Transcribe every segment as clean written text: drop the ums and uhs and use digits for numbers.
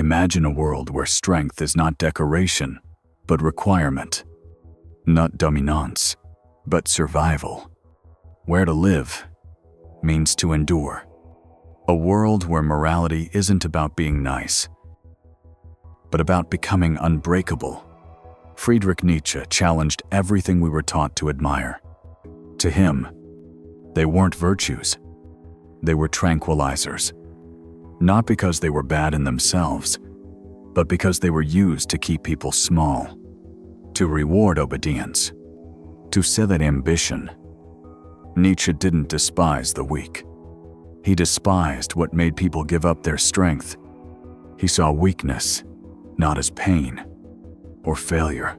Imagine a world where strength is not decoration, but requirement. Not dominance, but survival. Where to live means to endure. A world where morality isn't about being nice, but about becoming unbreakable. Friedrich Nietzsche challenged everything we were taught to admire. To him, they weren't virtues. They were tranquilizers. Not because they were bad in themselves, but because they were used to keep people small, to reward obedience, to silly ambition. Nietzsche didn't despise the weak. He despised what made people give up their strength. He saw weakness not as pain or failure,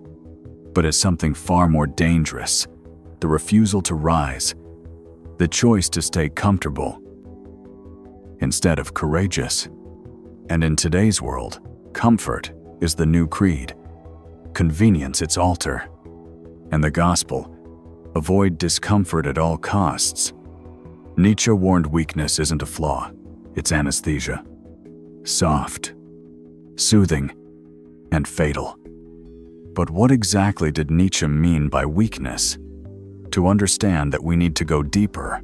but as something far more dangerous: the refusal to rise, the choice to stay comfortable instead of courageous. And in today's world, comfort is the new creed, convenience its altar, and the gospel: avoid discomfort at all costs. Nietzsche warned weakness isn't a flaw, it's anesthesia. Soft, soothing, and fatal. But what exactly did Nietzsche mean by weakness? To understand that, we need to go deeper,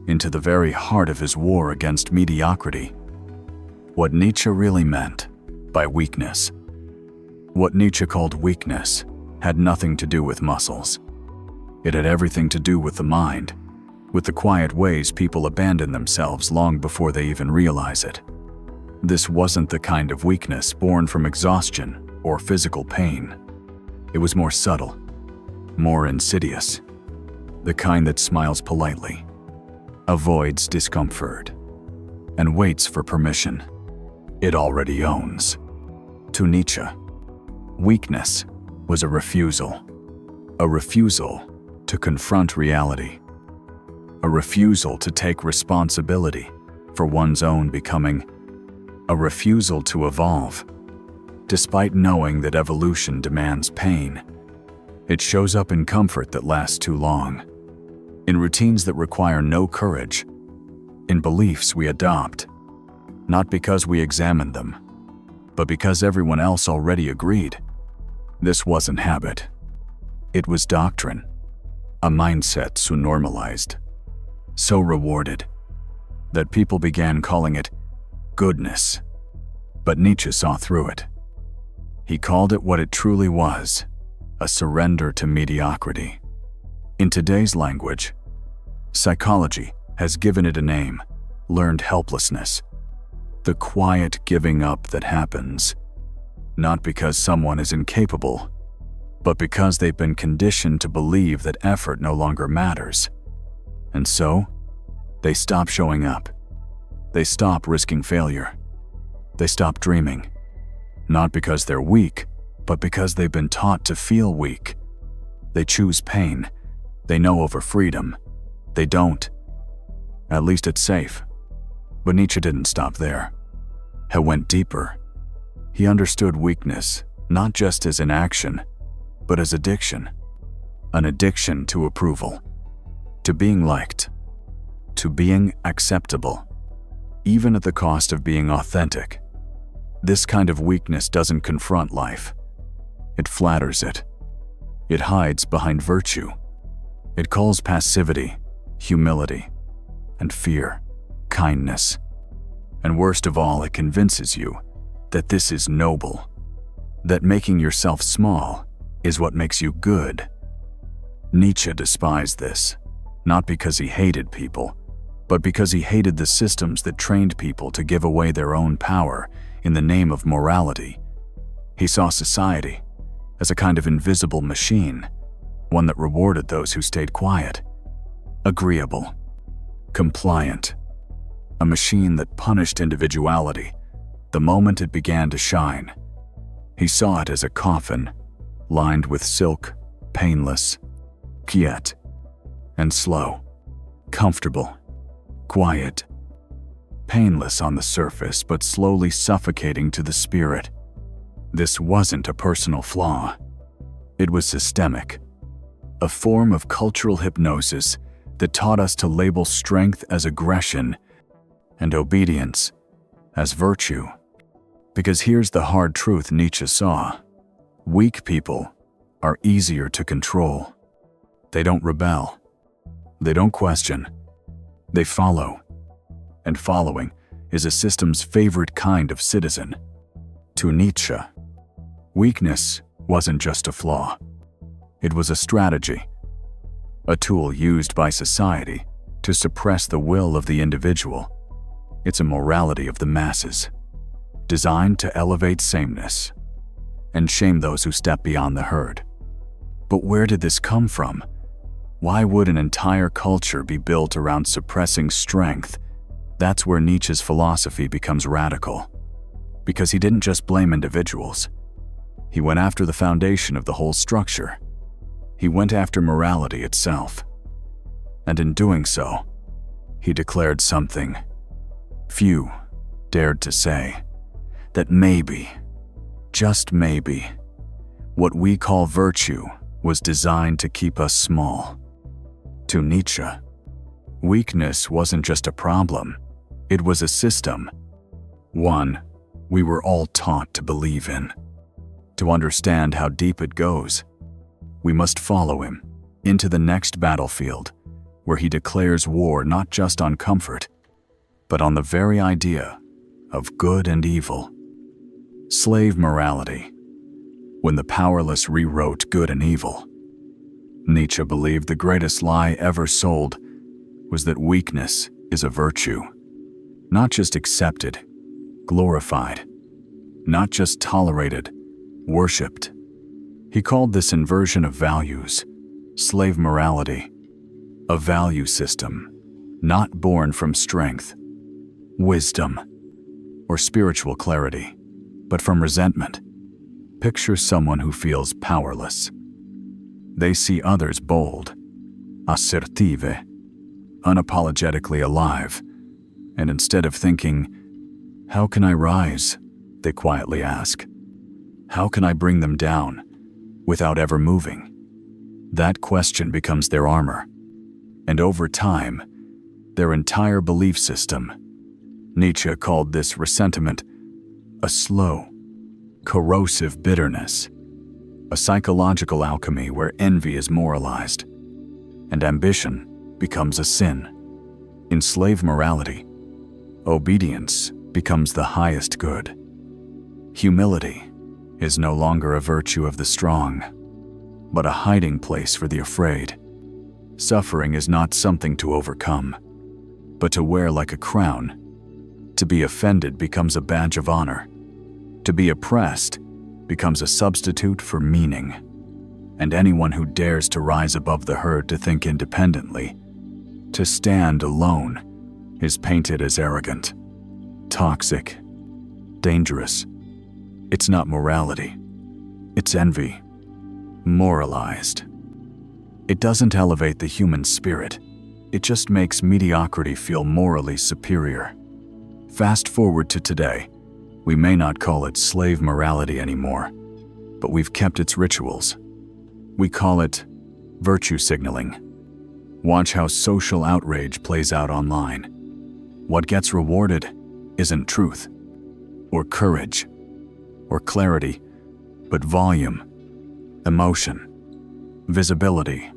into the very heart of his war against mediocrity. What Nietzsche really meant by weakness. What Nietzsche called weakness had nothing to do with muscles. It had everything to do with the mind, with the quiet ways people abandon themselves long before they even realize it. This wasn't the kind of weakness born from exhaustion or physical pain. It was more subtle, more insidious, the kind that smiles politely, avoids discomfort, and waits for permission it already owns. To Nietzsche, weakness was a refusal to confront reality, a refusal to take responsibility for one's own becoming, a refusal to evolve, despite knowing that evolution demands pain. It shows up in comfort that lasts too long, in routines that require no courage, in beliefs we adopt, not because we examined them, but because everyone else already agreed. This wasn't habit. It was doctrine, a mindset so normalized, so rewarded, that people began calling it goodness. But Nietzsche saw through it. He called it what it truly was: a surrender to mediocrity. In today's language, psychology has given it a name: learned helplessness. The quiet giving up that happens, not because someone is incapable, but because they've been conditioned to believe that effort no longer matters. And so, they stop showing up. They stop risking failure. They stop dreaming. Not because they're weak, but because they've been taught to feel weak. They choose pain. They know over freedom. They don't. At least it's safe. But Nietzsche didn't stop there. He went deeper. He understood weakness not just as inaction, but as addiction. An addiction to approval, to being liked, to being acceptable, even at the cost of being authentic. This kind of weakness doesn't confront life. It flatters it. It hides behind virtue. It calls passivity, humility, and fear kindness. And worst of all, it convinces you that this is noble, that making yourself small is what makes you good. Nietzsche despised this, not because he hated people, but because he hated the systems that trained people to give away their own power in the name of morality. He saw society as a kind of invisible machine, one that rewarded those who stayed quiet, agreeable, compliant, a machine that punished individuality the moment it began to shine. He saw it as a coffin, lined with silk, painless, quiet, and slow, comfortable, quiet, painless on the surface but slowly suffocating to the spirit. This wasn't a personal flaw. It was systemic, a form of cultural hypnosis that taught us to label strength as aggression and obedience as virtue. Because here's the hard truth Nietzsche saw. Weak people are easier to control. They don't rebel. They don't question. They follow. And following is a system's favorite kind of citizen. To Nietzsche, weakness wasn't just a flaw. It was a strategy, a tool used by society to suppress the will of the individual. It's a morality of the masses, designed to elevate sameness and shame those who step beyond the herd. But where did this come from? Why would an entire culture be built around suppressing strength? That's where Nietzsche's philosophy becomes radical. Because he didn't just blame individuals. He went after the foundation of the whole structure. He went after morality itself. And in doing so, he declared something few dared to say, that maybe, just maybe, what we call virtue was designed to keep us small. To Nietzsche, weakness wasn't just a problem, it was a system. One we were all taught to believe in. To understand how deep it goes, we must follow him into the next battlefield, where he declares war not just on comfort, but on the very idea of good and evil. Slave morality, when the powerless rewrote good and evil. Nietzsche believed the greatest lie ever sold was that weakness is a virtue, not just accepted, glorified, not just tolerated, worshipped. He called this inversion of values, slave morality, a value system not born from strength, wisdom, or spiritual clarity, but from resentment. Picture someone who feels powerless. They see others bold, assertive, unapologetically alive, and instead of thinking, "How can I rise?" they quietly ask, "How can I bring them down?" without ever moving. That question becomes their armor, and over time, their entire belief system. Nietzsche called this resentment a slow, corrosive bitterness, a psychological alchemy where envy is moralized, and ambition becomes a sin. In slave morality, obedience becomes the highest good. Humility is no longer a virtue of the strong, but a hiding place for the afraid. Suffering is not something to overcome, but to wear like a crown. To be offended becomes a badge of honor. To be oppressed becomes a substitute for meaning. And anyone who dares to rise above the herd to think independently, to stand alone, is painted as arrogant, toxic, dangerous. It's not morality. It's envy, moralized. It doesn't elevate the human spirit. It just makes mediocrity feel morally superior. Fast forward to today. We may not call it slave morality anymore, but we've kept its rituals. We call it virtue signaling. Watch how social outrage plays out online. What gets rewarded isn't truth, or courage, or clarity, but volume, emotion, visibility.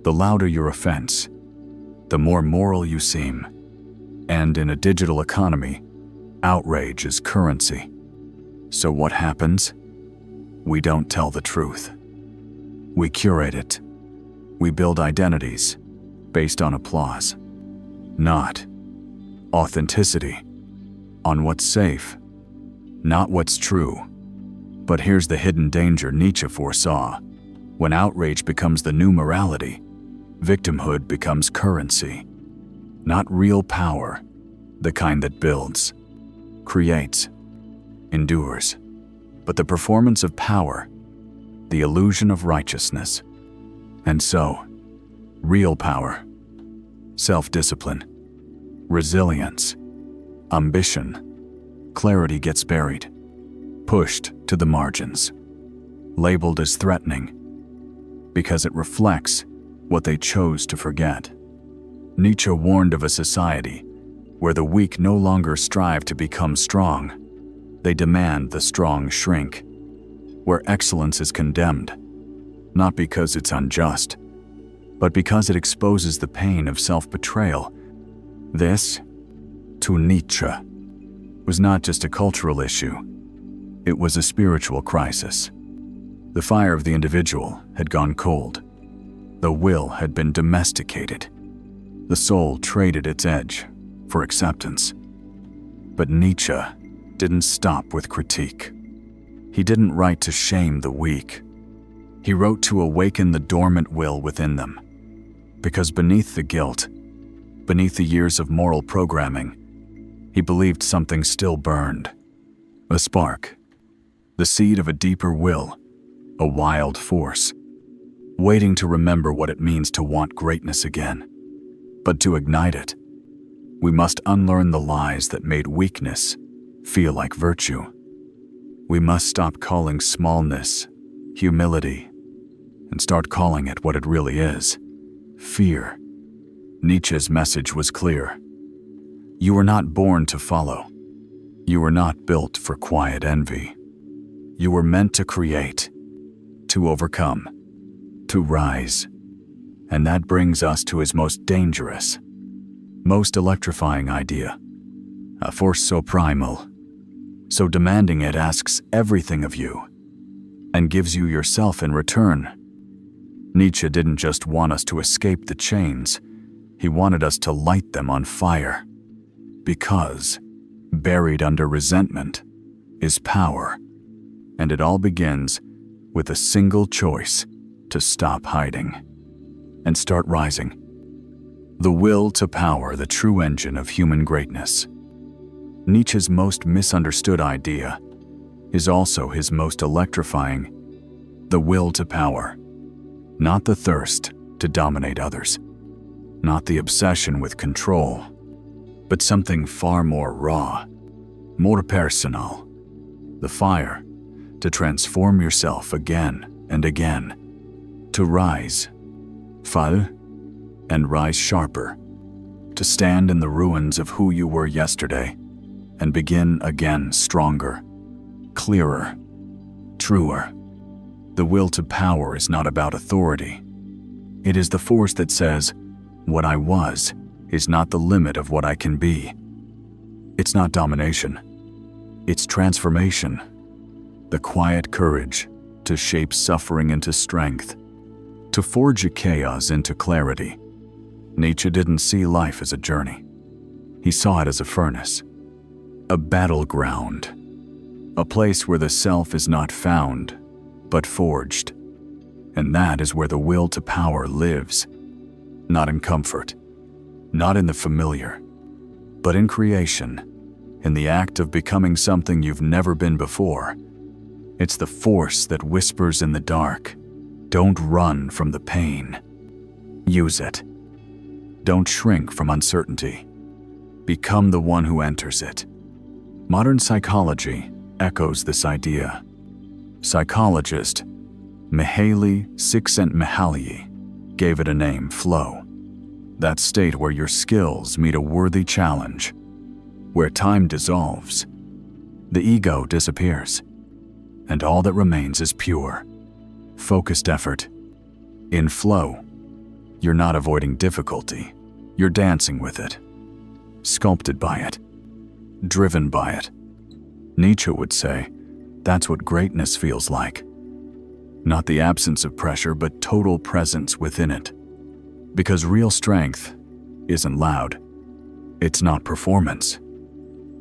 The louder your offense, the more moral you seem. And in a digital economy, outrage is currency. So what happens? We don't tell the truth. We curate it. We build identities based on applause, not authenticity, on what's safe, not what's true. But here's the hidden danger Nietzsche foresaw. When outrage becomes the new morality, victimhood becomes currency. Not real power, the kind that builds, creates, endures, but the performance of power, the illusion of righteousness. And so, real power, self-discipline, resilience, ambition, clarity gets buried, pushed to the margins, labeled as threatening, because it reflects what they chose to forget. Nietzsche warned of a society where the weak no longer strive to become strong. They demand the strong shrink, where excellence is condemned, not because it's unjust, but because it exposes the pain of self-betrayal. This, to Nietzsche, was not just a cultural issue. It was a spiritual crisis. The fire of the individual had gone cold. The will had been domesticated. The soul traded its edge for acceptance. But Nietzsche didn't stop with critique. He didn't write to shame the weak. He wrote to awaken the dormant will within them. Because beneath the guilt, beneath the years of moral programming, he believed something still burned. A spark, the seed of a deeper will, a wild force, waiting to remember what it means to want greatness again. But to ignite it, we must unlearn the lies that made weakness feel like virtue. We must stop calling smallness humility and start calling it what it really is: fear. Nietzsche's message was clear. You were not born to follow. You were not built for quiet envy. You were meant to create, to overcome, to rise. And that brings us to his most dangerous, most electrifying idea. A force so primal, so demanding it asks everything of you and gives you yourself in return. Nietzsche didn't just want us to escape the chains, he wanted us to light them on fire. Because buried under resentment is power, and it all begins with a single choice to stop hiding and start rising. The will to power, the true engine of human greatness. Nietzsche's most misunderstood idea is also his most electrifying: the will to power. Not the thirst to dominate others, not the obsession with control, but something far more raw, more personal. The fire to transform yourself again and again, to rise, fall, and rise sharper, to stand in the ruins of who you were yesterday and begin again stronger, clearer, truer. The will to power is not about authority. It is the force that says, what I was is not the limit of what I can be. It's not domination. It's transformation. The quiet courage to shape suffering into strength, to forge a chaos into clarity. Nietzsche didn't see life as a journey. He saw it as a furnace, a battleground, a place where the self is not found, but forged. And that is where the will to power lives, not in comfort, not in the familiar, but in creation, in the act of becoming something you've never been before. It's the force that whispers in the dark, don't run from the pain. Use it. Don't shrink from uncertainty. Become the one who enters it. Modern psychology echoes this idea. Psychologist Mihaly Csikszentmihalyi gave it a name: flow. That state where your skills meet a worthy challenge, where time dissolves, the ego disappears, and all that remains is pure, focused effort. In flow, you're not avoiding difficulty, you're dancing with it, sculpted by it, driven by it. Nietzsche would say, that's what greatness feels like. Not the absence of pressure, but total presence within it. Because real strength isn't loud. It's not performance.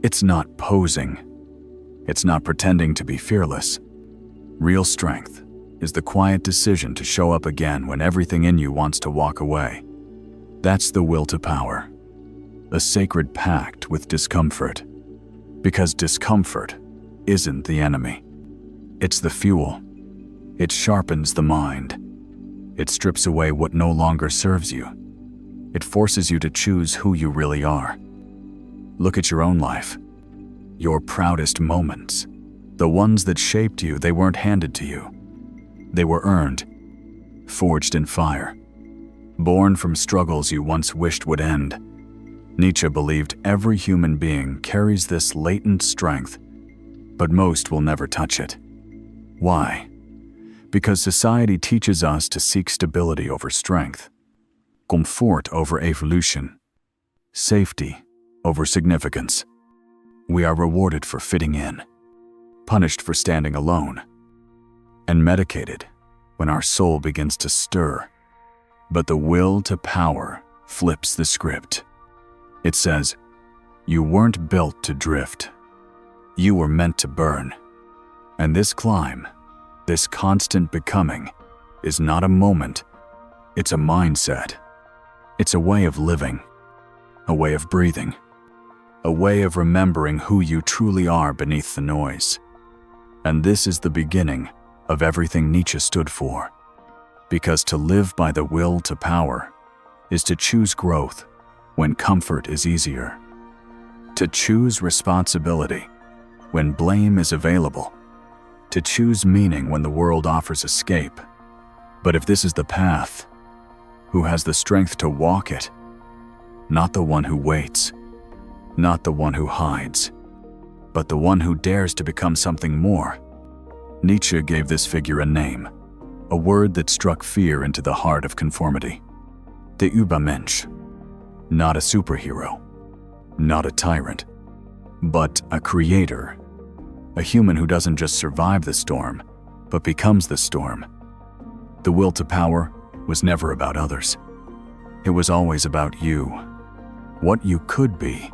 It's not posing. It's not pretending to be fearless. Real strength is the quiet decision to show up again when everything in you wants to walk away. That's the will to power. A sacred pact with discomfort. Because discomfort isn't the enemy. It's the fuel. It sharpens the mind. It strips away what no longer serves you. It forces you to choose who you really are. Look at your own life. Your proudest moments. The ones that shaped you, they weren't handed to you. They were earned, forged in fire, born from struggles you once wished would end. Nietzsche believed every human being carries this latent strength, but most will never touch it. Why? Because society teaches us to seek stability over strength, comfort over evolution, safety over significance. We are rewarded for fitting in, punished for standing alone, and medicated when our soul begins to stir. But the will to power flips the script. It says, you weren't built to drift. You were meant to burn. And this climb, this constant becoming, is not a moment. It's a mindset. It's a way of living, a way of breathing, a way of remembering who you truly are beneath the noise. And this is the beginning of everything Nietzsche stood for. Because to live by the will to power is to choose growth when comfort is easier, to choose responsibility when blame is available, to choose meaning when the world offers escape. But if this is the path, who has the strength to walk it? Not the one who waits, not the one who hides, but the one who dares to become something more. Nietzsche gave this figure a name, a word that struck fear into the heart of conformity. The Übermensch. Not a superhero, not a tyrant, but a creator. A human who doesn't just survive the storm, but becomes the storm. The will to power was never about others. It was always about you. What you could be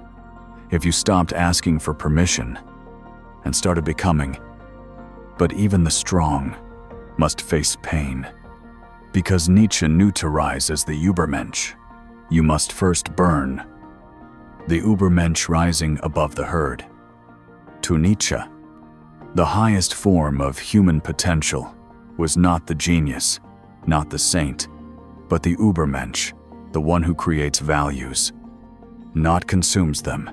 if you stopped asking for permission and started becoming. But even the strong must face pain. Because Nietzsche knew to rise as the Übermensch, you must first burn. The Übermensch rising above the herd. To Nietzsche, the highest form of human potential was not the genius, not the saint, but the Übermensch, the one who creates values, not consumes them.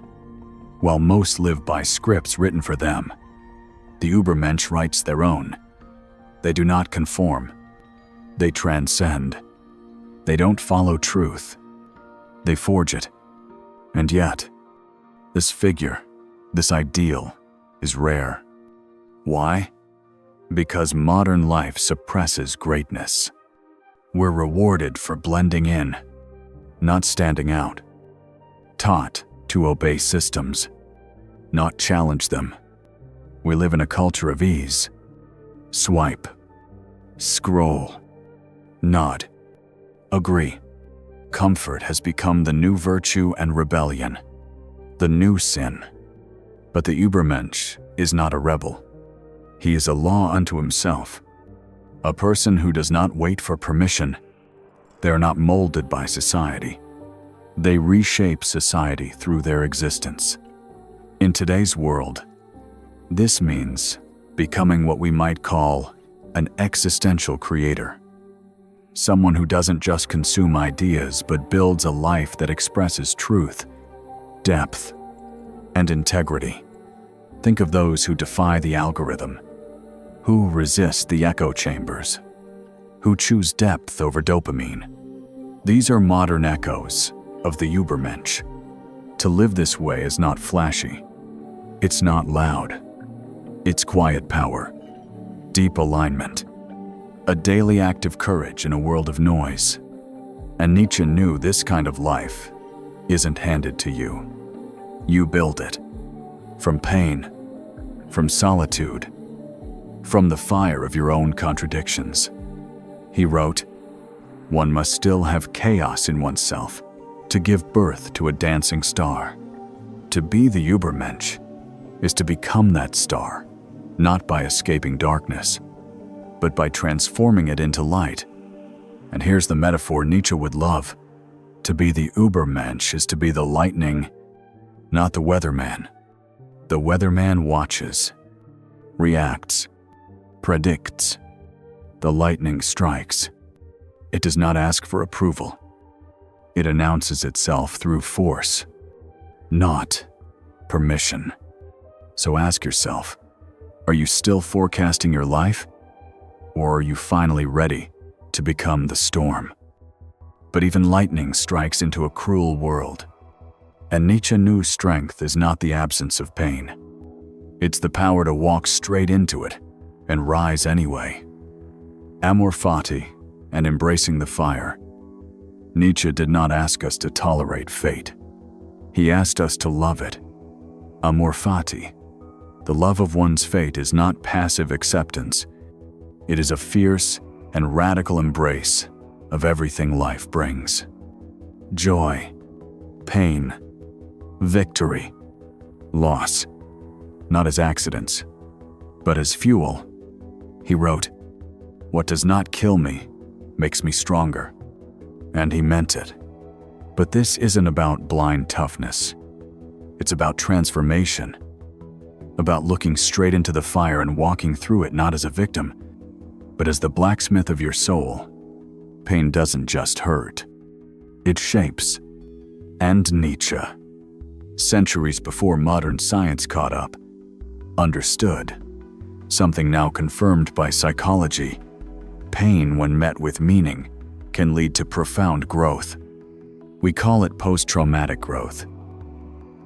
While most live by scripts written for them, the Übermensch writes their own. They do not conform. They transcend. They don't follow truth. They forge it. And yet, this figure, this ideal, is rare. Why? Because modern life suppresses greatness. We're rewarded for blending in, not standing out. Taught to obey systems, not challenge them. We live in a culture of ease. Swipe, scroll, nod, agree. Comfort has become the new virtue and rebellion, the new sin. But the Übermensch is not a rebel. He is a law unto himself, a person who does not wait for permission. They are not molded by society. They reshape society through their existence. In today's world, this means becoming what we might call an existential creator. Someone who doesn't just consume ideas but builds a life that expresses truth, depth, and integrity. Think of those who defy the algorithm, who resist the echo chambers, who choose depth over dopamine. These are modern echoes of the Übermensch. To live this way is not flashy. It's not loud. It's quiet power, deep alignment, a daily act of courage in a world of noise. And Nietzsche knew this kind of life isn't handed to you. You build it. From pain, from solitude, from the fire of your own contradictions. He wrote, "One must still have chaos in oneself to give birth to a dancing star. To be the Übermensch is to become that star, not by escaping darkness, but by transforming it into light." And here's the metaphor Nietzsche would love. To be the Übermensch is to be the lightning, not the weatherman. The weatherman watches, reacts, predicts. The lightning strikes. It does not ask for approval. It announces itself through force, not permission. So ask yourself, are you still forecasting your life? Or are you finally ready to become the storm? But even lightning strikes into a cruel world. And Nietzsche knew strength is not the absence of pain. It's the power to walk straight into it and rise anyway. Amor Fati and embracing the fire. Nietzsche did not ask us to tolerate fate. He asked us to love it. Amor Fati. The love of one's fate is not passive acceptance. It is a fierce and radical embrace of everything life brings. Joy, pain, victory, loss, not as accidents, but as fuel. He wrote, "What does not kill me makes me stronger." And he meant it. But this isn't about blind toughness. It's about transformation, about looking straight into the fire and walking through it not as a victim, but as the blacksmith of your soul. Pain doesn't just hurt. It shapes. And Nietzsche, centuries before modern science caught up, understood something now confirmed by psychology. Pain, when met with meaning, can lead to profound growth. We call it post-traumatic growth,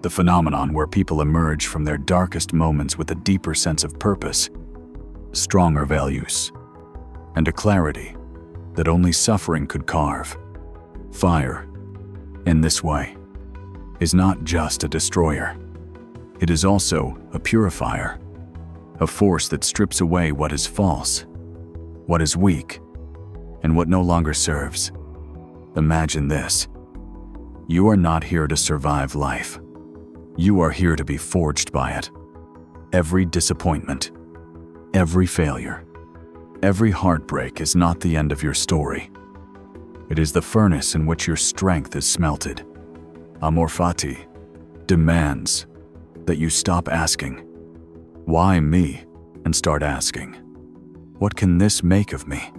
the phenomenon where people emerge from their darkest moments with a deeper sense of purpose, stronger values, and a clarity that only suffering could carve. Fire, in this way, is not just a destroyer. It is also a purifier, a force that strips away what is false, what is weak, and what no longer serves. Imagine this. You are not here to survive life. You are here to be forged by it. Every disappointment, every failure, every heartbreak is not the end of your story. It is the furnace in which your strength is smelted. Amor Fati demands that you stop asking, "Why me?" and start asking, "What can this make of me?"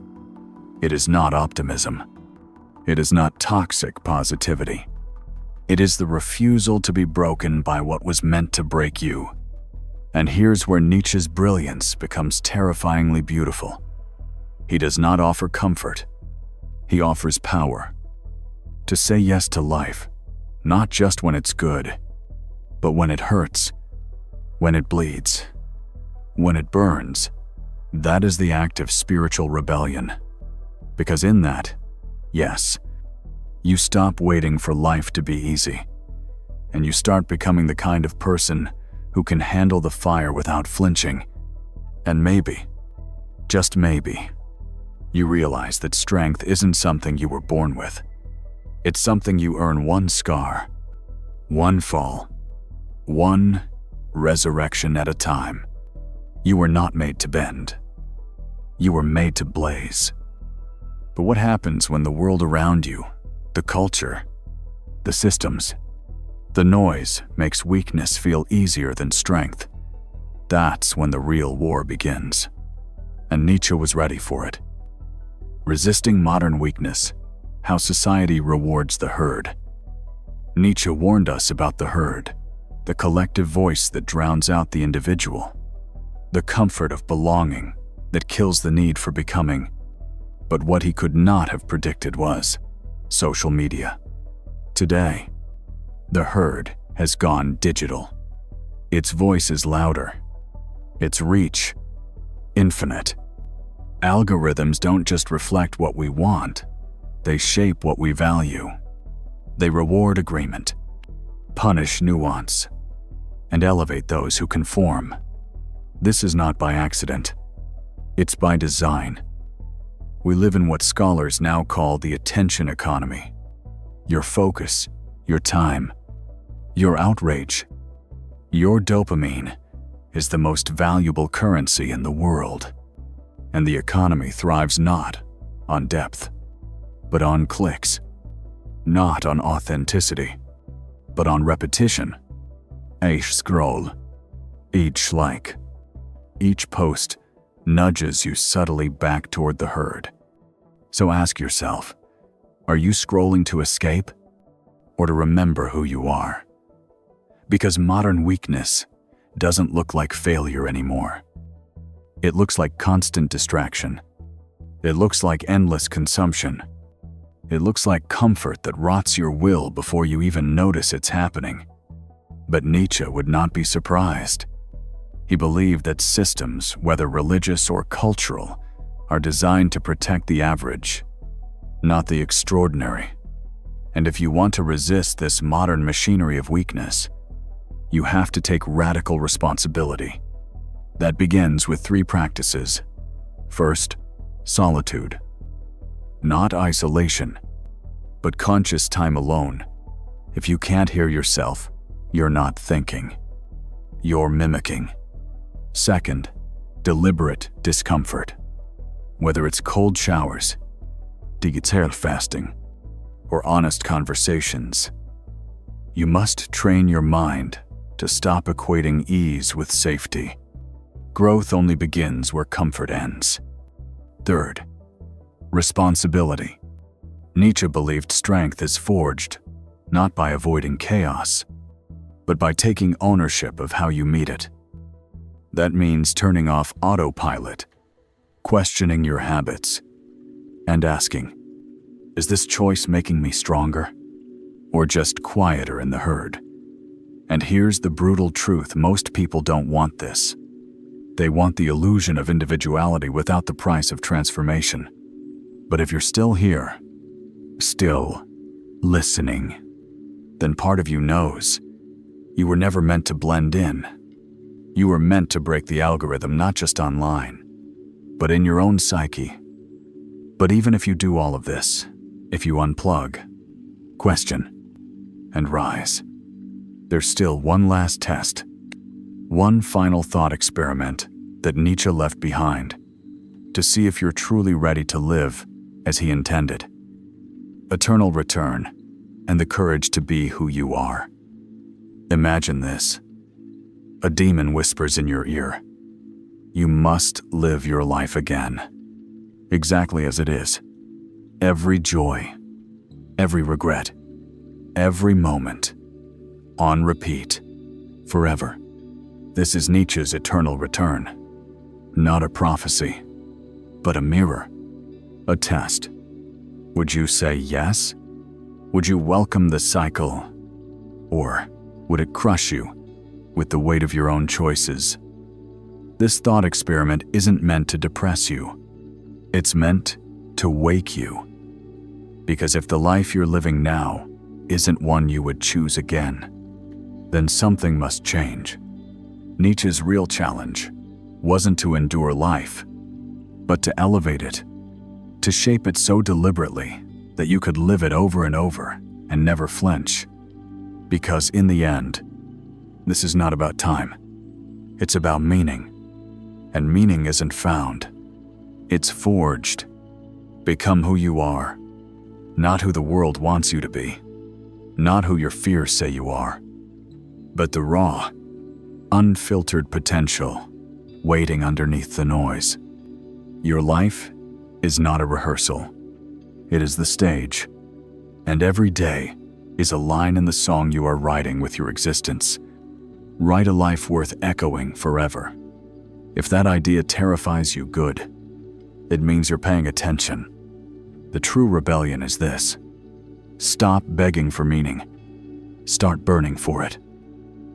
It is not optimism. It is not toxic positivity. It is the refusal to be broken by what was meant to break you. And here's where Nietzsche's brilliance becomes terrifyingly beautiful. He does not offer comfort. He offers power. To say yes to life, not just when it's good, but when it hurts, when it bleeds, when it burns. That is the act of spiritual rebellion. Because in that, yes, you stop waiting for life to be easy, and you start becoming the kind of person who can handle the fire without flinching. And maybe, just maybe, you realize that strength isn't something you were born with. It's something you earn one scar, one fall, one resurrection at a time. You were not made to bend. You were made to blaze. But what happens when the world around you, the culture, the systems, the noise makes weakness feel easier than strength? That's when the real war begins. And Nietzsche was ready for it. Resisting modern weakness, how society rewards the herd. Nietzsche warned us about the herd, the collective voice that drowns out the individual, the comfort of belonging that kills the need for becoming. But what he could not have predicted was social media. Today, the herd has gone digital. Its voice is louder. Its reach, infinite. Algorithms don't just reflect what we want, they shape what we value. They reward agreement, punish nuance, and elevate those who conform. This is not by accident. It's by design. We live in what scholars now call the attention economy. Your focus, your time, your outrage, your dopamine is the most valuable currency in the world. And the economy thrives not on depth, but on clicks, not on authenticity, but on repetition. Each scroll, each like, each post nudges you subtly back toward the herd. So ask yourself, are you scrolling to escape or to remember who you are? Because modern weakness doesn't look like failure anymore. It looks like constant distraction. It looks like endless consumption. It looks like comfort that rots your will before you even notice it's happening. But Nietzsche would not be surprised. He believed that systems, whether religious or cultural, are designed to protect the average, not the extraordinary. And if you want to resist this modern machinery of weakness, you have to take radical responsibility. That begins with 3 practices. First, solitude. Not isolation, but conscious time alone. If you can't hear yourself, you're not thinking. You're mimicking. Second, deliberate discomfort. Whether it's cold showers, digital fasting, or honest conversations, you must train your mind to stop equating ease with safety. Growth only begins where comfort ends. Third, responsibility. Nietzsche believed strength is forged not by avoiding chaos, but by taking ownership of how you meet it. That means turning off autopilot, questioning your habits, and asking, is this choice making me stronger, or just quieter in the herd? And here's the brutal truth: most people don't want this. They want the illusion of individuality without the price of transformation. But if you're still here, still listening, then part of you knows you were never meant to blend in. You were meant to break the algorithm, not just online, but in your own psyche. But even if you do all of this, if you unplug, question, and rise, there's still one last test, one final thought experiment that Nietzsche left behind to see if you're truly ready to live as he intended. Eternal return and the courage to be who you are. Imagine this. A demon whispers in your ear, you must live your life again, exactly as it is. Every joy, every regret, every moment, on repeat, forever. This is Nietzsche's eternal return. Not a prophecy, but a mirror, a test. Would you say yes? Would you welcome the cycle? Or would it crush you with the weight of your own choices? This thought experiment isn't meant to depress you. It's meant to wake you. Because if the life you're living now isn't one you would choose again, then something must change. Nietzsche's real challenge wasn't to endure life, but to elevate it, to shape it so deliberately that you could live it over and over and never flinch. Because in the end, this is not about time. It's about meaning. And meaning isn't found. It's forged. Become who you are, not who the world wants you to be, not who your fears say you are, but the raw, unfiltered potential waiting underneath the noise. Your life is not a rehearsal. It is the stage. And every day is a line in the song you are writing with your existence. Write a life worth echoing forever. If that idea terrifies you, good. It means you're paying attention. The true rebellion is this. Stop begging for meaning. Start burning for it.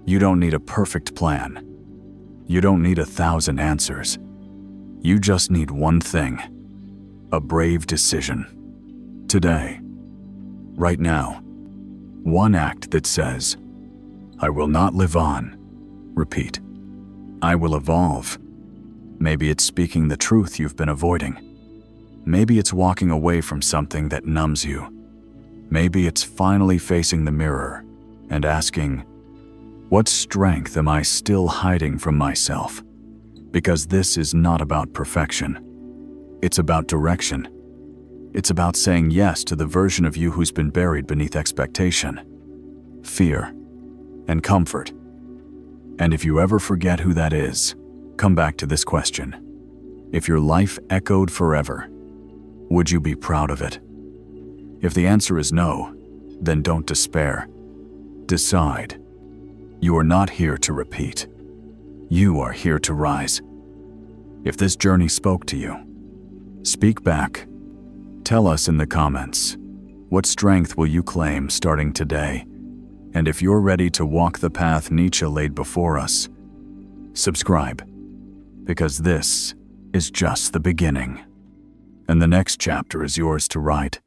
You don't need a perfect plan. You don't need 1,000 answers. You just need one thing. A brave decision. Today. Right now. One act that says, I will not live on. Repeat. I will evolve. Maybe it's speaking the truth you've been avoiding. Maybe it's walking away from something that numbs you. Maybe it's finally facing the mirror and asking, what strength am I still hiding from myself? Because this is not about perfection. It's about direction. It's about saying yes to the version of you who's been buried beneath expectation, fear, and comfort. And if you ever forget who that is, come back to this question. If your life echoed forever, would you be proud of it? If the answer is no, then don't despair. Decide. You are not here to repeat. You are here to rise. If this journey spoke to you, speak back. Tell us in the comments, what strength will you claim starting today? And if you're ready to walk the path Nietzsche laid before us, subscribe, because this is just the beginning. And the next chapter is yours to write.